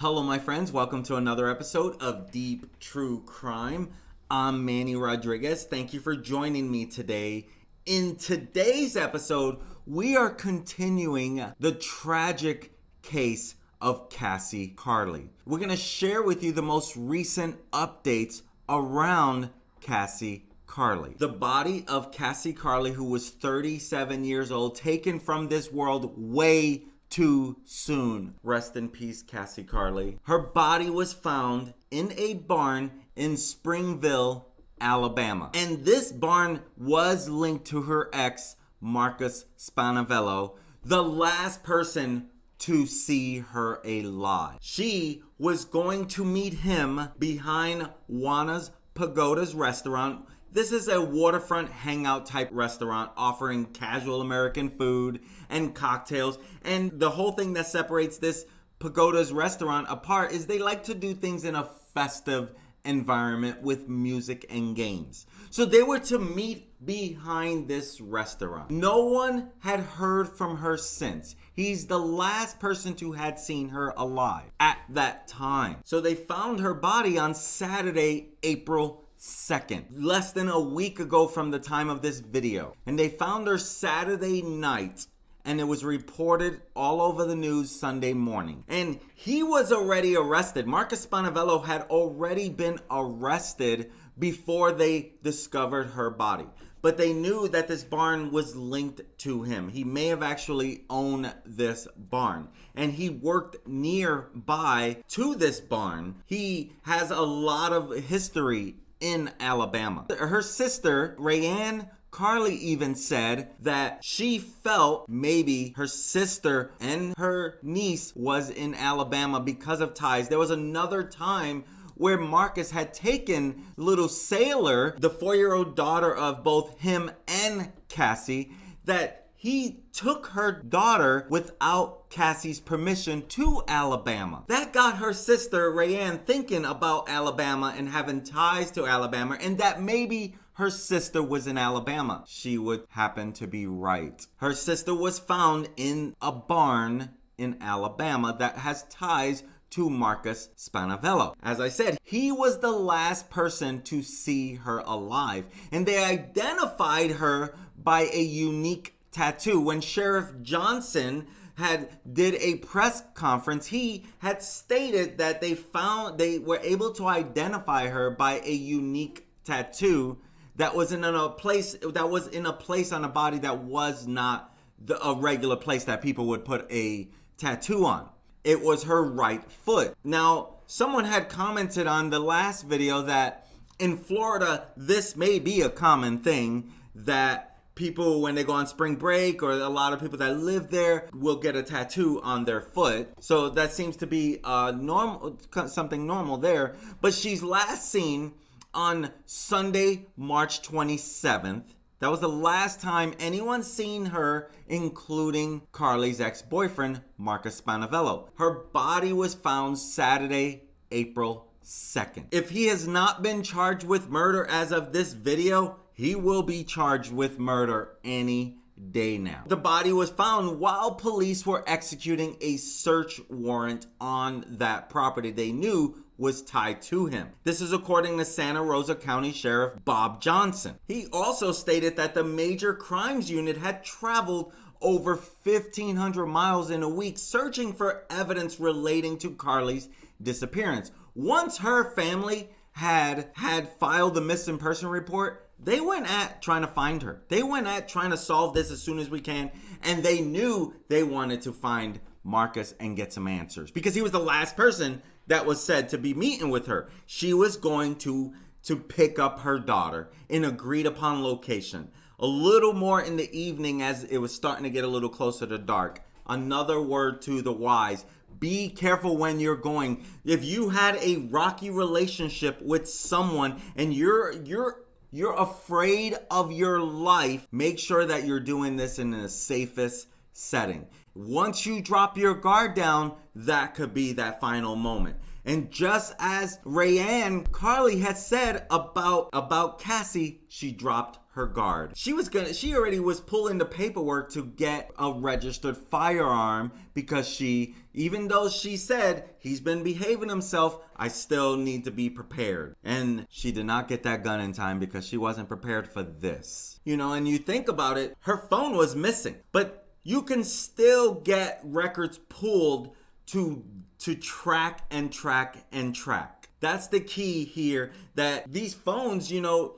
Hello, my friends. Welcome to another episode of Deep True Crime. I'm Manny Rodriguez. Thank you for joining me today. In today's episode, we are continuing the tragic case of Cassie Carli. We're going to share with you the most recent updates around Cassie Carli. The body of Cassie Carli, who was 37 years old, taken from this world way too soon. Rest in peace, Cassie Carli. Her body was found in a barn in Spanavelo, Alabama. And this barn was linked to her ex, Marcus Spanevelo, the last person to see her alive. She was going to meet him behind Juana's Pagodas restaurant. This is a waterfront hangout type restaurant offering casual American food and cocktails. And the whole thing that separates this Pagodas restaurant apart is they like to do things in a festive environment with music and games. So they were to meet behind this restaurant. No one had heard from her since. He's the last person to had seen her alive at that time. So they found her body on Saturday, April 2nd, less than a week ago from the time of this video. And they found her Saturday night, and it was reported all over the news Sunday morning. And he was already arrested. Marcus Spanevelo had already been arrested before they discovered her body. But they knew that this barn was linked to him. He may have actually owned this barn. And he worked nearby to this barn. He has a lot of history in Alabama. Her sister, Rayanne Carli, even said that she felt maybe her sister and her niece was in Alabama because of ties. There was another time where Marcus had taken little Sailor, the 4-year-old daughter of both him and Cassie, that he took her daughter without Cassie's permission to Alabama. That got her sister, Rayanne, thinking about Alabama and having ties to Alabama, and that maybe her sister was in Alabama. She would happen to be right. Her sister was found in a barn in Alabama that has ties to Marcus Spanevelo. As I said, he was the last person to see her alive, and they identified her by a unique tattoo. When Sheriff Johnson did a press conference, he had stated that they were able to identify her by a unique tattoo that was in a place on a body that was not a regular place that people would put a tattoo on. It was her right foot. Now, someone had commented on the last video that in Florida, this may be a common thing, that people, when they go on spring break, or a lot of people that live there, will get a tattoo on their foot. So that seems to be something normal there. But she's last seen on Sunday, March 27th. That was the last time anyone seen her, including Carli's ex-boyfriend, Marcus Spanevelo. Her body was found Saturday, April 2nd. If he has not been charged with murder as of this video, he will be charged with murder any day now. The body was found while police were executing a search warrant on that property they knew was tied to him. This is according to Santa Rosa County Sheriff Bob Johnson. He also stated that the Major Crimes Unit had traveled over 1,500 miles in a week searching for evidence relating to Carli's disappearance. Once her family had filed the missing person report, they went at trying to find her. They went at trying to solve this as soon as we can. And they knew they wanted to find Marcus and get some answers, because he was the last person that was said to be meeting with her. She was going to pick up her daughter in agreed upon location. A little more in the evening, as it was starting to get a little closer to dark. Another word to the wise: be careful when you're going. If you had a rocky relationship with someone and you're afraid of your life, make sure that you're doing this in the safest setting. Once you drop your guard down, that could be that final moment. And just as Rayanne Carli had said about Cassie, she dropped her guard. She already was pulling the paperwork to get a registered firearm because even though she said he's been behaving himself, I still need to be prepared. And she did not get that gun in time because she wasn't prepared for this. And you think about it, her phone was missing, but you can still get records pulled to track and track and track. That's the key here, that these phones,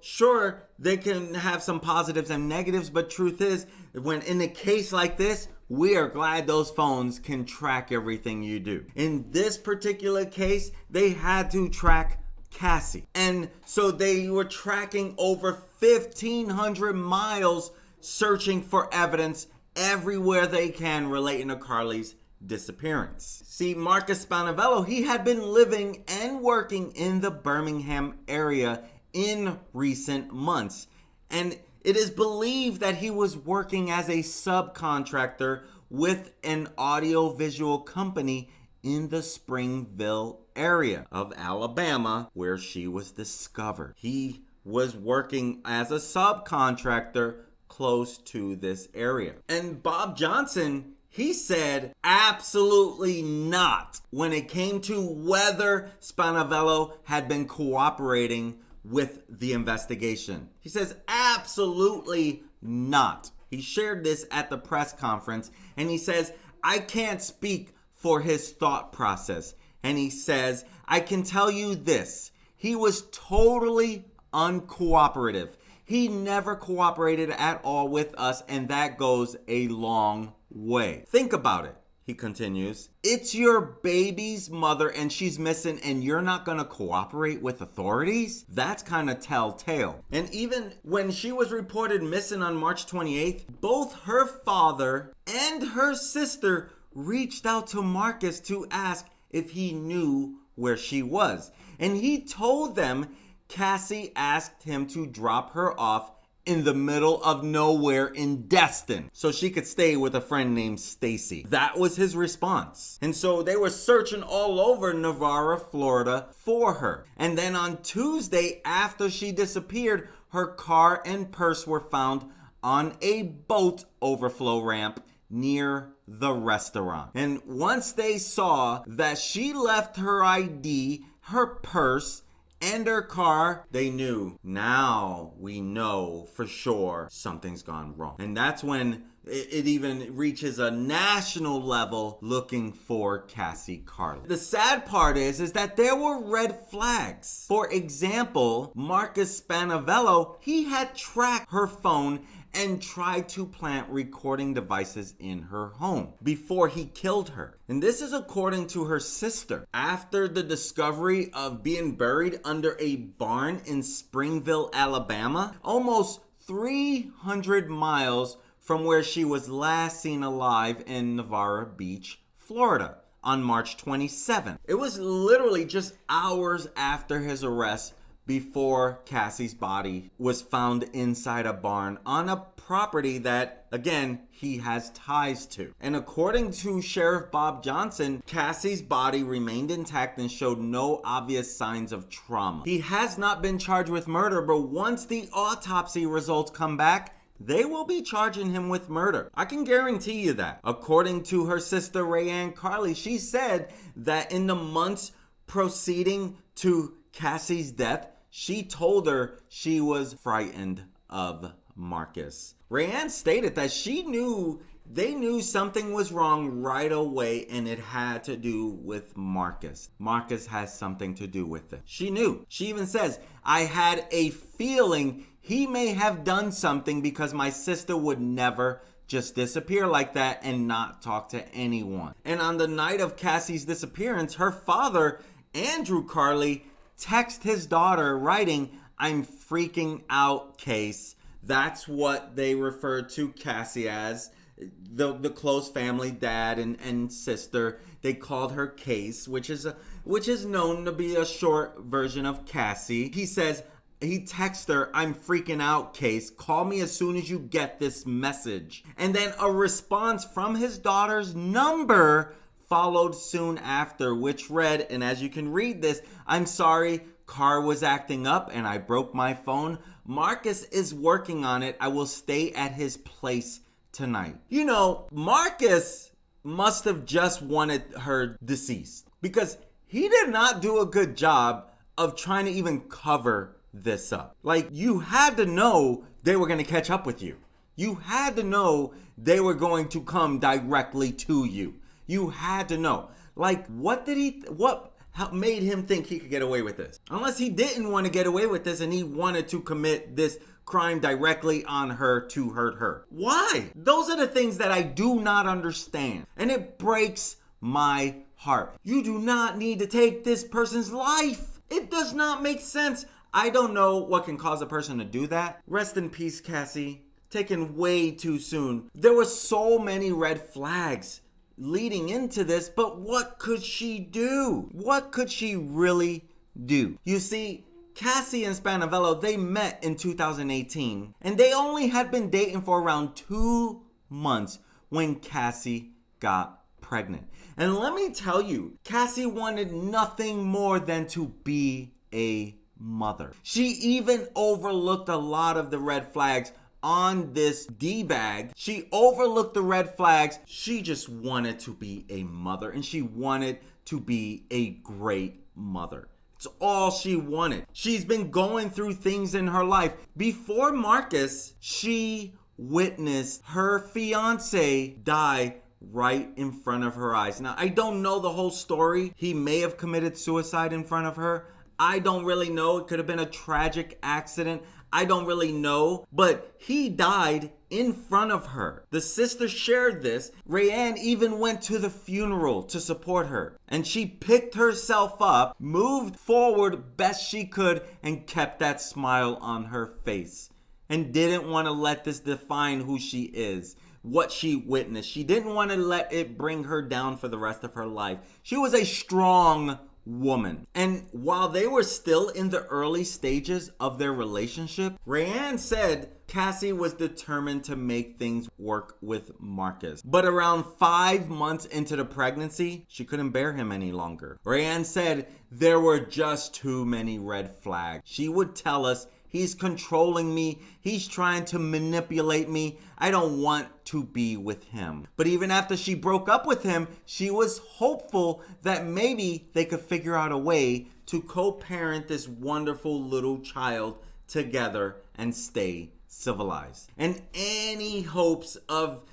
sure, they can have some positives and negatives, but truth is, when in a case like this, we are glad those phones can track everything you do. In this particular case, they had to track Cassie. And so they were tracking over 1,500 miles, searching for evidence everywhere they can relating to Carli's disappearance. See, Marcus Spanevelo, he had been living and working in the Birmingham area in recent months, and it is believed that he was working as a subcontractor with an audiovisual company in the Springville area of Alabama where she was discovered. He was working as a subcontractor close to this area. And Bob Johnson, he said absolutely not when it came to whether Spanavelo had been cooperating with the investigation. He says absolutely not. He shared this at the press conference, and he says, I can't speak for his thought process. And he says, I can tell you this, he was totally uncooperative. He never cooperated at all with us, and that goes a long way. Think about it, he continues. It's your baby's mother and she's missing, and you're not gonna cooperate with authorities? That's kind of telltale. And even when she was reported missing on March 28th, both her father and her sister reached out to Marcus to ask if he knew where she was. And he told them Cassie asked him to drop her off in the middle of nowhere in Destin so she could stay with a friend named Stacy. That was his response. And so they were searching all over Navarre, Florida for her. And then on Tuesday, after she disappeared, her car and purse were found on a boat overflow ramp near the restaurant. And once they saw that she left her ID, her purse, and her car, they knew, now we know for sure something's gone wrong. And that's when it even reaches a national level looking for Cassie Carli. The sad part is that there were red flags. For example, Marcus Spanevelo, he had tracked her phone and tried to plant recording devices in her home before he killed her. And this is according to her sister. After the discovery of being buried under a barn in Springville, Alabama, almost 300 miles from where she was last seen alive in Navarre Beach, Florida, on March 27th. It was literally just hours after his arrest before Cassie's body was found inside a barn on a property that, again, he has ties to. And according to Sheriff Bob Johnson, Cassie's body remained intact and showed no obvious signs of trauma. He has not been charged with murder, but once the autopsy results come back, they will be charging him with murder. I can guarantee you that. According to her sister Rayanne Carli, she said that in the months preceding to Cassie's death, she told her she was frightened of Marcus. Rayanne stated that they knew something was wrong right away, and it had to do with Marcus. Marcus has something to do with it. She knew. She even says, I had a feeling he may have done something because my sister would never just disappear like that and not talk to anyone. And on the night of Cassie's disappearance, her father, Andrew Carli, texted his daughter writing, I'm freaking out, Case. That's what they refer to Cassie as. The close family, dad and sister, they called her Case, which is known to be a short version of Cassie. He says, he texts her, I'm freaking out, Case. Call me as soon as you get this message. And then a response from his daughter's number followed soon after, which read, and as you can read this, "I'm sorry, car was acting up and I broke my phone. Marcus is working on it. I will stay at his place tonight." You know, Marcus must have just wanted her deceased, because he did not do a good job of trying to even cover this up. Like, you had to know they were going to catch up with you. You had to know they were going to come directly to you. You had to know. Like, what made him think he could get away with this? Unless he didn't want to get away with this and he wanted to commit this crime directly on her to hurt her. Why? Those are the things that I do not understand. And it breaks my heart. You do not need to take this person's life. It does not make sense. I don't know what can cause a person to do that. Rest in peace, Cassie. Taken way too soon. There were so many red flags leading into this, but what could she do? What could she really do? You see, Cassie and Spanavelo, they met in 2018, and they only had been dating for around 2 months when Cassie got pregnant. And let me tell you, Cassie wanted nothing more than to be a mother. She even overlooked a lot of the red flags on this D-bag. She overlooked the red flags. She just wanted to be a mother, and she wanted to be a great mother. It's all she wanted. She's been going through things in her life. Before Marcus, she witnessed her fiance die right in front of her eyes. Now, I don't know the whole story. He may have committed suicide in front of her. I don't really know. It could have been a tragic accident. I don't really know. But he died in front of her. The sister shared this. Rayanne even went to the funeral to support her. And she picked herself up, moved forward best she could, and kept that smile on her face. And didn't want to let this define who she is, what she witnessed. She didn't want to let it bring her down for the rest of her life. She was a strong woman. And while they were still in the early stages of their relationship, Rayanne said Cassie was determined to make things work with Marcus. But around 5 months into the pregnancy, she couldn't bear him any longer. Rayanne said there were just too many red flags. She would tell us, "He's controlling me. He's trying to manipulate me. I don't want to be with him." But even after she broke up with him, she was hopeful that maybe they could figure out a way to co-parent this wonderful little child together and stay civilized. And any hopes of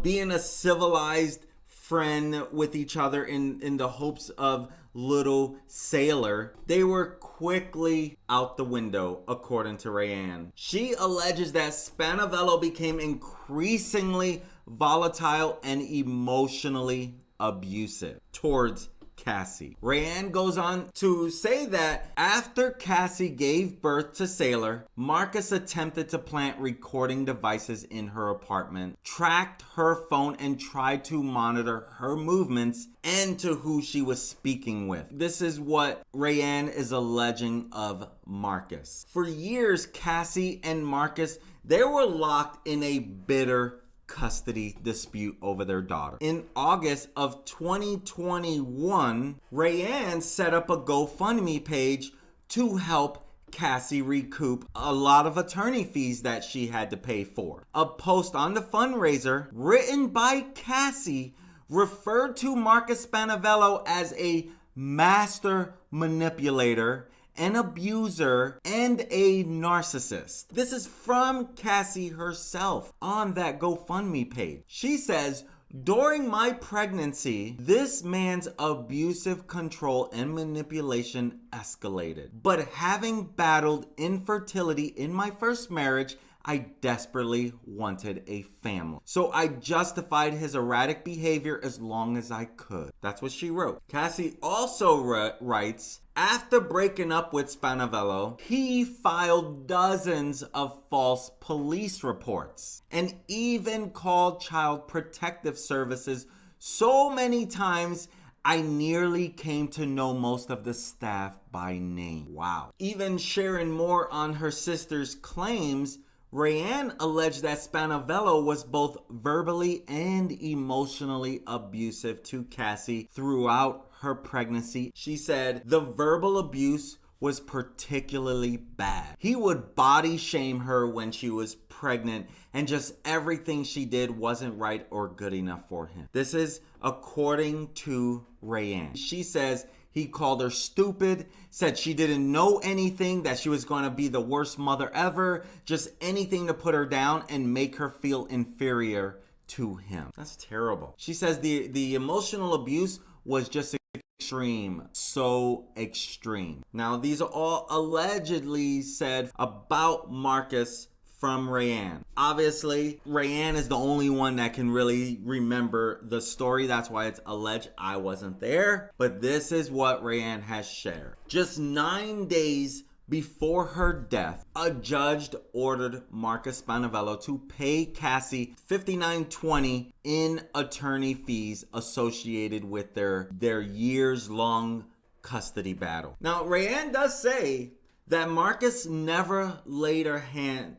being a civilized friend with each other in the hopes of little Sailor, they were quickly out the window, according to Rayanne. She alleges that Spanavelo became increasingly volatile and emotionally abusive towards Cassie. Rayanne goes on to say that after Cassie gave birth to Sailor, Marcus attempted to plant recording devices in her apartment, tracked her phone, and tried to monitor her movements and to who she was speaking with. This is what Rayanne is alleging of Marcus. For years, Cassie and Marcus, they were locked in a bitter custody dispute over their daughter. In August of 2021, Rayanne set up a GoFundMe page to help Cassie recoup a lot of attorney fees that she had to pay for. A post on the fundraiser written by Cassie referred to Marcus Spanevelo as a master manipulator, an abuser, and a narcissist. This is from Cassie herself on that GoFundMe page. She says, "During my pregnancy, this man's abusive control and manipulation escalated. But having battled infertility in my first marriage, I desperately wanted a family. So I justified his erratic behavior as long as I could." That's what she wrote. Cassie also writes, after breaking up with Spanavelo, he filed dozens of false police reports and even called Child Protective Services so many times I nearly came to know most of the staff by name. Wow. Even sharing more on her sister's claims, Rayanne alleged that Spanavelo was both verbally and emotionally abusive to Cassie throughout her pregnancy. She said the verbal abuse was particularly bad. He would body shame her when she was pregnant, and just everything she did wasn't right or good enough for him. This is according to Rayanne. She says he called her stupid, said she didn't know anything, that she was going to be the worst mother ever, just anything to put her down and make her feel inferior to him. That's terrible. She says the emotional abuse was just extreme, so extreme. Now, these are all allegedly said about Marcus from Rayanne. Obviously, Rayanne is the only one that can really remember the story. That's why it's alleged. I wasn't there. But this is what Rayanne has shared. Just 9 days before her death, a judge ordered Marcus Spanevelo to pay Cassie $59.20 in attorney fees associated with their years-long custody battle. Now, Rayanne does say that Marcus never laid a hand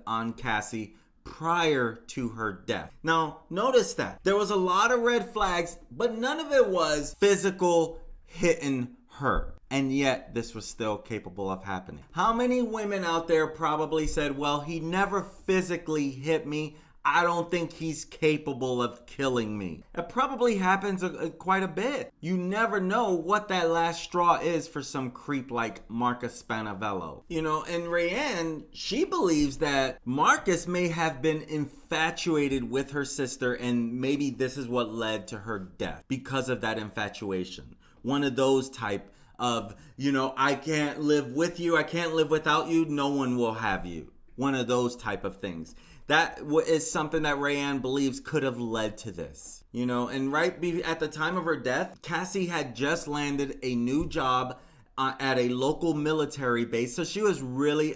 on Cassie prior to her death. Now, notice that there was a lot of red flags, but none of it was physical hitting her. And yet, this was still capable of happening. How many women out there probably said, well, he never physically hit me. I don't think he's capable of killing me. It probably happens quite a bit. You never know what that last straw is for some creep like Marcus Spanevelo. You know, and Rayanne, she believes that Marcus may have been infatuated with her sister, and maybe this is what led to her death because of that infatuation. One of those type of, you know, I can't live with you, I can't live without you, no one will have you. One of those type of things. That is something that Rayanne believes could have led to this. You know, and right at the time of her death, Cassie had just landed a new job at a local military base. So she was really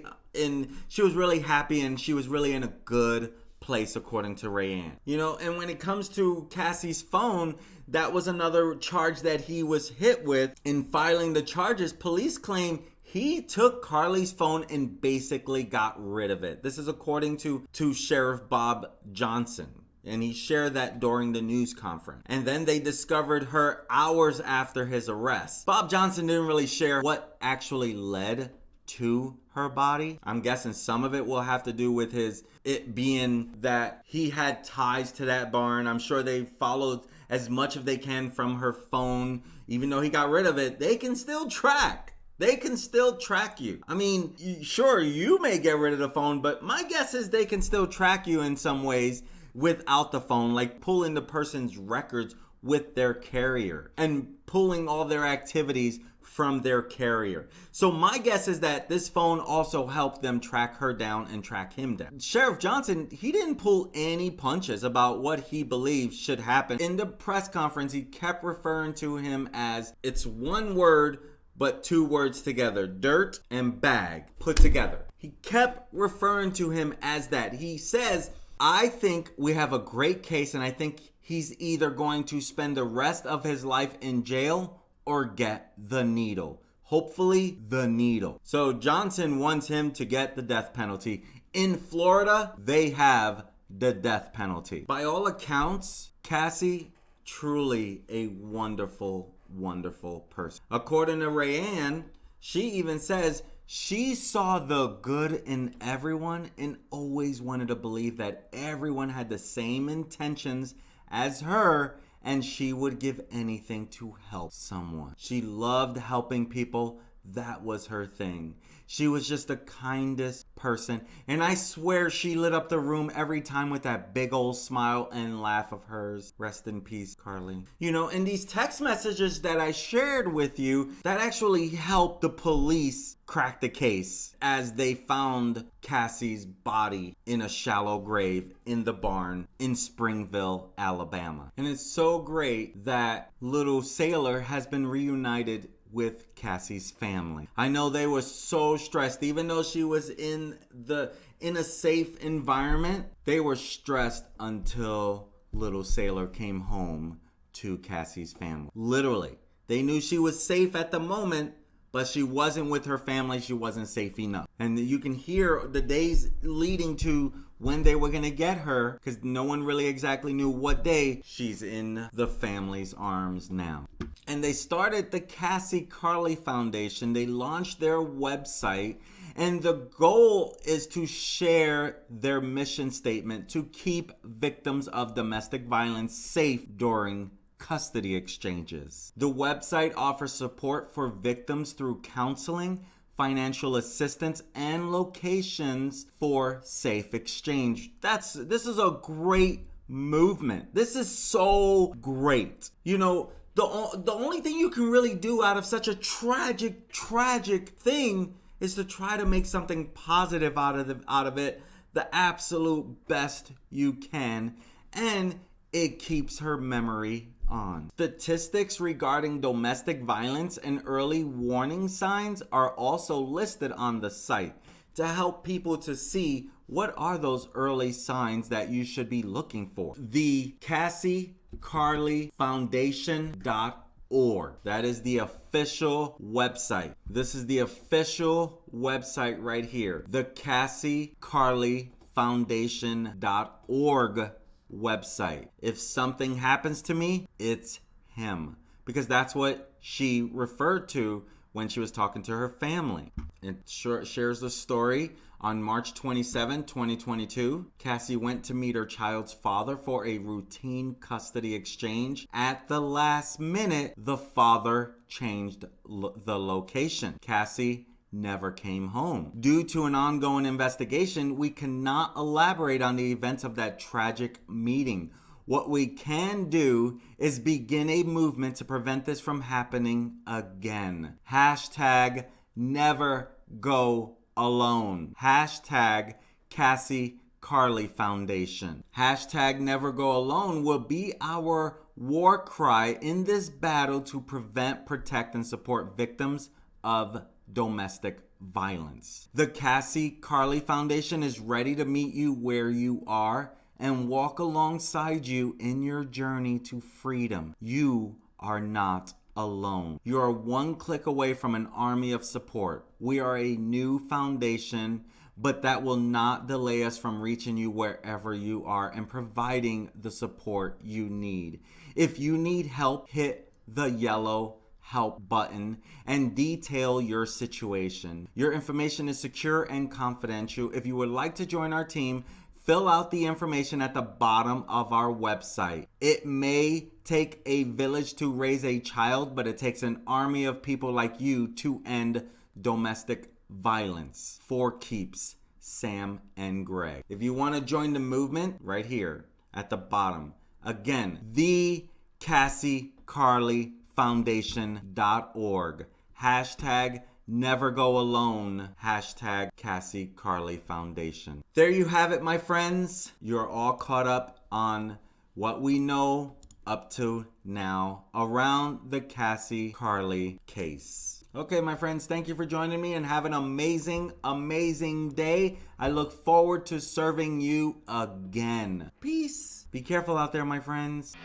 happy, and she was really in a good place, according to Rayanne. You know, and when it comes to Cassie's phone, that was another charge that he was hit with. In filing the charges, police claim he took Carli's phone and basically got rid of it. This is according to Sheriff Bob Johnson. And he shared that during the news conference. And then they discovered her hours after his arrest. Bob Johnson didn't really share what actually led to her body. I'm guessing some of it will have to do with it being that he had ties to that barn. I'm sure they followed as much as they can from her phone. Even though he got rid of it, they can still track. They can still track you. I mean, sure, you may get rid of the phone, but my guess is they can still track you in some ways without the phone, like pulling the person's records with their carrier and pulling all their activities from their carrier. So my guess is that this phone also helped them track her down and track him down. Sheriff Johnson, he didn't pull any punches about what he believes should happen. In the press conference, he kept referring to him as, it's one word, but two words together, dirt and bag put together. He kept referring to him as that. He says, I think we have a great case, and I think he's either going to spend the rest of his life in jail or get the needle. Hopefully, the needle. So Johnson wants him to get the death penalty. In Florida, they have the death penalty. By all accounts, Cassie, truly a wonderful, wonderful person. According to Rayanne, she even says she saw the good in everyone and always wanted to believe that everyone had the same intentions as her, and she would give anything to help someone. She loved helping people. That was her thing. She was just the kindest person. And I swear she lit up the room every time with that big old smile and laugh of hers. Rest in peace, Carli. You know, and these text messages that I shared with you, that actually helped the police crack the case as they found Cassie's body in a shallow grave in the barn in Springville, Alabama. And it's so great that little Sailor has been reunited with Cassie's family. I know they were so stressed. Even though she was in a safe environment, they were stressed until little Sailor came home to Cassie's family. Literally. They knew she was safe at the moment, but she wasn't with her family. She wasn't safe enough. And you can hear the days leading to when they were going to get her, because no one really exactly knew what day. She's in the family's arms now. And they started the Cassie Carli Foundation. They launched their website, and the goal is to share their mission statement to keep victims of domestic violence safe during custody exchanges. The website offers support for victims through counseling, financial assistance, and locations for safe exchange. This is a great movement. This is so great. You know, the only thing you can really do out of such a tragic thing is to try to make something positive out of it, the absolute best you can, and it keeps her memory on. Statistics regarding domestic violence and early warning signs are also listed on the site to help people to see what are those early signs that you should be looking for. The Cassie Carli Foundation.org. That is the official website. This is the official website right here. The Cassie Carli Foundation.org website. If something happens to me, it's him. Because that's what she referred to when she was talking to her family. It shares the story. On March 27, 2022, Cassie went to meet her child's father for a routine custody exchange. At the last minute, the father changed the location. Cassie never came home. Due to an ongoing investigation, we cannot elaborate on the events of that tragic meeting. What we can do is begin a movement to prevent this from happening again. Hashtag never go alone. Hashtag Cassie Carli Foundation. Hashtag never go alone will be our war cry in this battle to prevent, protect, and support victims of domestic violence. The Cassie Carli Foundation is ready to meet you where you are and walk alongside you in your journey to freedom. You are not alone. You are one click away from an army of support. We are a new foundation, but that will not delay us from reaching you wherever you are and providing the support you need. If you need help, hit the yellow help button and detail your situation. Your information is secure and confidential. If you would like to join our team, fill out the information at the bottom of our website. It may take a village to raise a child, but it takes an army of people like you to end domestic violence. For keeps, Sam and Greg. If you want to join the movement, right here at the bottom. Again, the Cassie Carli Foundation.org. Hashtag never go alone. Hashtag Cassie Carli Foundation. There you have it, my friends. You're all caught up on what we know up to now around the Cassie Carli case. Okay, my friends, thank you for joining me and have an amazing, amazing day. I look forward to serving you again. Peace. Be careful out there, my friends.